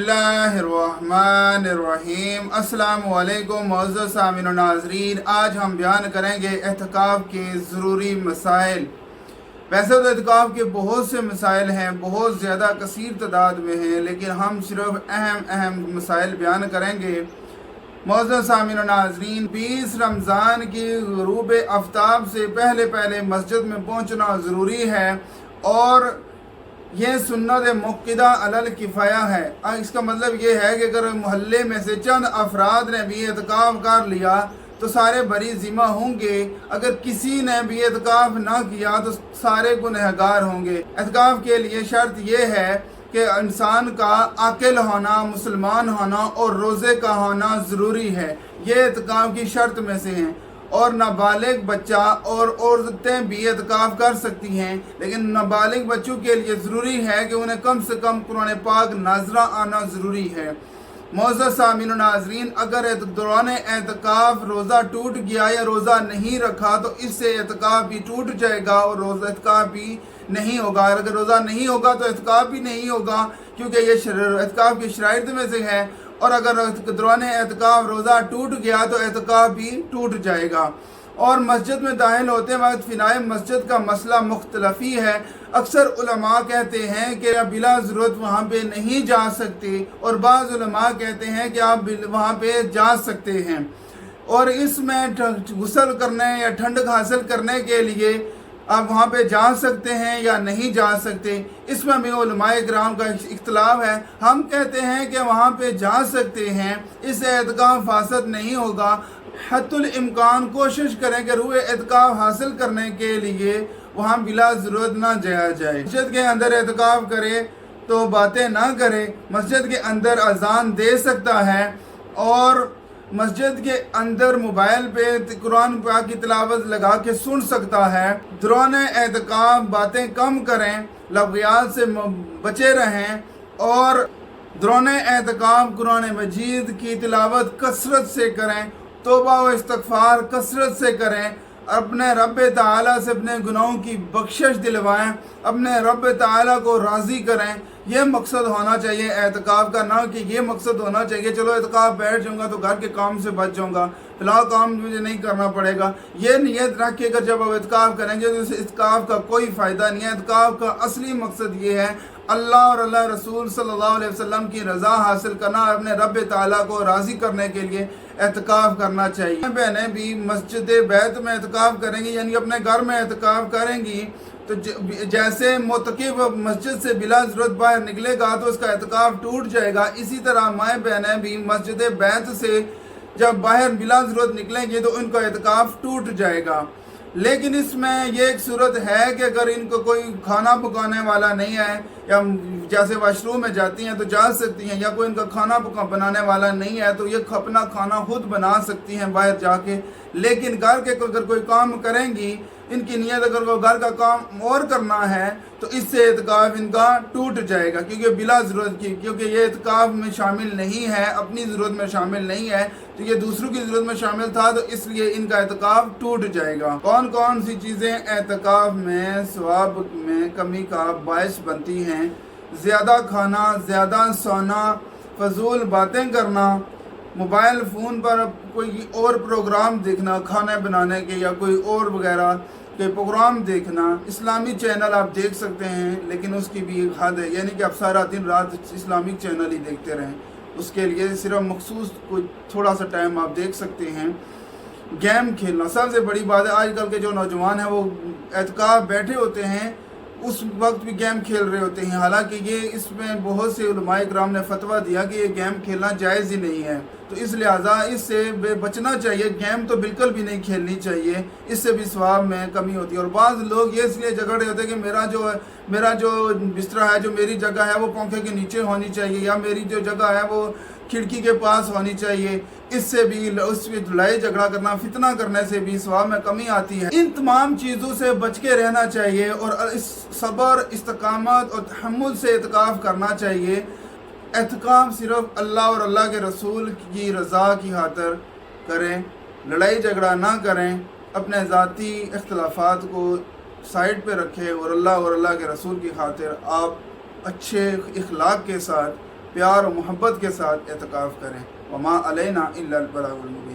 बिस्मिल्लाहिर्रहमानिर्रहीम। अस्सलामु अलैकुम मुअज़्ज़ज़ सामिन और नाज़रीन। आज हम बयान करेंगे एहतिकाफ़ के ज़रूरी मसाइल। वैसे तो एहतिकाफ़ के बहुत से मसाइल हैं, बहुत ज़्यादा कसीर तादाद में हैं, लेकिन हम सिर्फ अहम मसाइल बयान करेंगे। मुअज़्ज़ज़ सामिन और नाज़रीन, 20 रमज़ान की ग़ुरूब आफ्ताब से पहले मस्जिद में पहुँचना ज़रूरी है और ये सुन्नत मुक्किदा अलल किफ़ाया है। इसका मतलब ये है कि अगर मोहल्ले में से चंद अफराद ने भी एहतिकाफ़ कर लिया तो सारे बरी ज़िम्मा होंगे। अगर किसी ने भी एहतिकाफ़ ना किया तो सारे गुनहगार होंगे। एहतिकाफ़ के लिए शर्त ये है कि इंसान का आकिल होना, मुसलमान होना और रोज़े का होना ज़रूरी है। ये एहतिकाफ़ की शर्त में से हैं। और नाबालिग बच्चा और औरतें भी एहतिकाफ़ कर सकती हैं, लेकिन नाबालिग बच्चों के लिए ज़रूरी है कि उन्हें कम से कम कुरान पाक नाज़रा आना ज़रूरी है। मुअज़्ज़ज़ सामिन और नाज़रीन, अगर दौरान एहतिकाफ़ रोज़ा टूट गया या रोज़ा नहीं रखा तो इससे एहतिकाफ़ भी टूट जाएगा और रोज़ा एहतिकाफ़ भी नहीं होगा। अगर रोज़ा नहीं होगा तो एहतिकाफ़ भी नहीं होगा, क्योंकि ये एहतिकाफ़ की शराइत में से है। और अगर दौरान एहतिकाफ़ रोज़ा टूट गया तो एहतिकाफ़ भी टूट जाएगा। और मस्जिद में दाखिल होते वक्त फ़िनाए मस्जिद का मसला मुख्तलफ़ी है। अक्सर उलमा कहते हैं कि आप बिला ज़रूरत वहाँ पे नहीं जा सकते, और बाज़ उलमा कहते हैं कि आप वहाँ पे जा सकते हैं। और इसमें गुस्ल करने या ठंडक हासिल करने के लिए आप वहाँ पे जा सकते हैं या नहीं जा सकते, इसमें भी उलमाए किराम का इख्तिलाफ है। हम कहते हैं कि वहाँ पे जा सकते हैं, इससे एहतिकाफ़ फासद नहीं होगा। हद्दुल इम्कान कोशिश करें कि रूह एहतिकाफ़ हासिल करने के लिए वहाँ बिला ज़रूरत ना जाया जाए। मस्जिद के अंदर एहतिकाफ़ करे तो बातें ना करे। मस्जिद के अंदर अजान दे सकता है और मस्जिद के अंदर मोबाइल पे कुरान पाक की तिलावत लगा के सुन सकता है। दौरान एहतिकाफ़ बातें कम करें, लग़वियात से बचे रहें और दौरान एहतिकाफ़ कुरान मजीद की तिलावत कसरत से करें, तौबा व इस्तग़फ़ार कसरत से करें, अपने रब ताला से अपने गुनाहों की बख्शिश दिलवाएं, अपने रब ताला को राज़ी करें। ये मकसद होना चाहिए एहतिकाफ़ का, ना कि ये मकसद होना चाहिए चलो एहतिकाफ़ बैठ जाऊँगा तो घर के काम से बच जाऊँगा, फ़िलहाल काम मुझे नहीं करना पड़ेगा। ये नीयत रख के अगर जब आप एहतिकाफ़ करेंगे तो इस एहतिकाफ़ का कोई फ़ायदा नहीं है। एहतिकाफ़ का असली मकसद ये है अल्लाह और अल्लाह रसूल सल्लल्लाहु अलैहि वसल्लम की रज़ा हासिल करना, अपने रब ताला को राज़ी करने के लिए एहतिकाफ़ करना चाहिए। बहनें भी मस्जिद बैत में एहतिकाफ़ करेंगी, यानी अपने घर में एहतिकाफ़ करेंगी, तो जैसे मुतकिफ मस्जिद से बिला ज़रूरत बाहर निकलेगा तो उसका एहतिकाफ़ टूट जाएगा। इसी तरह माएँ बहनें भी मस्जिद बैत से जब बाहर बिला ज़रूरत निकलेंगी तो उनका एहतिकाफ़ टूट जाएगा। लेकिन इसमें ये एक सूरत है कि अगर इनको कोई खाना पकाने वाला नहीं है, या जैसे वाशरूम में जाती हैं तो जा सकती हैं, या कोई इनका खाना बनाने वाला नहीं है तो ये अपना खाना खुद बना सकती हैं बाहर जाके। लेकिन घर के अगर कोई काम करेंगी, इनकी नीयत अगर वो घर का काम और करना है तो इससे एहतिकाफ़ इनका टूट जाएगा, क्योंकि बिला ज़रूरत की, क्योंकि ये एहतिकाफ़ में शामिल नहीं है, अपनी ज़रूरत में शामिल नहीं है, तो ये दूसरों की ज़रूरत में शामिल था, तो इसलिए इनका एहतिकाफ़ टूट जाएगा। कौन कौन सी चीज़ें एहतिकाफ़ में सवाब में कमी का बायस बनती हैं? ज़्यादा खाना, ज़्यादा सोना, फजूल बातें करना, मोबाइल फ़ोन पर कोई और प्रोग्राम देखना खाने बनाने के या कोई और वगैरह के प्रोग्राम देखना। इस्लामी चैनल आप देख सकते हैं, लेकिन उसकी भी एक हद है, यानी कि आप सारा दिन रात इस्लामिक चैनल ही देखते रहें। उसके लिए सिर्फ मखसूस कोई थोड़ा सा टाइम आप देख सकते हैं। गेम खेलना सबसे बड़ी बात है। आजकल के जो नौजवान हैं वो एहतिकाफ़ बैठे होते हैं, उस वक्त भी गेम खेल रहे होते हैं। हालांकि ये इसमें बहुत से उलमाए किराम ने फतवा दिया कि ये गेम खेलना जायज़ ही नहीं है, तो इस लिहाजा इससे बचना चाहिए। गेम तो बिल्कुल भी नहीं खेलनी चाहिए, इससे भी सवाब में कमी होती है। और बाज़ लोग ये इसलिए झगड़ रहे होते हैं कि मेरा जो बिस्तरा है, जो मेरी जगह है वो पंखे के नीचे होनी चाहिए, या मेरी जो जगह है वो खिड़की के पास होनी चाहिए। इससे भी उसमें लड़ाई झगड़ा करना, फितना करने से भी सवाब में कमी आती है। इन तमाम चीज़ों से बच के रहना चाहिए और इस सब्र, इस्तकामत और तहम्मुल से एहतिकाफ़ करना चाहिए। एहतिकाफ़ सिर्फ अल्लाह और अल्लाह के रसूल की रज़ा की खातिर करें, लड़ाई झगड़ा ना करें, अपने ज़ाती इख्तिलाफ़ात को साइड पे रखें और अल्लाह के रसूल की खातिर आप अच्छे इखलाक के साथ پیار و محبت کے ساتھ اعتکاف کریں۔ وما علینا الا البلاغ المبین۔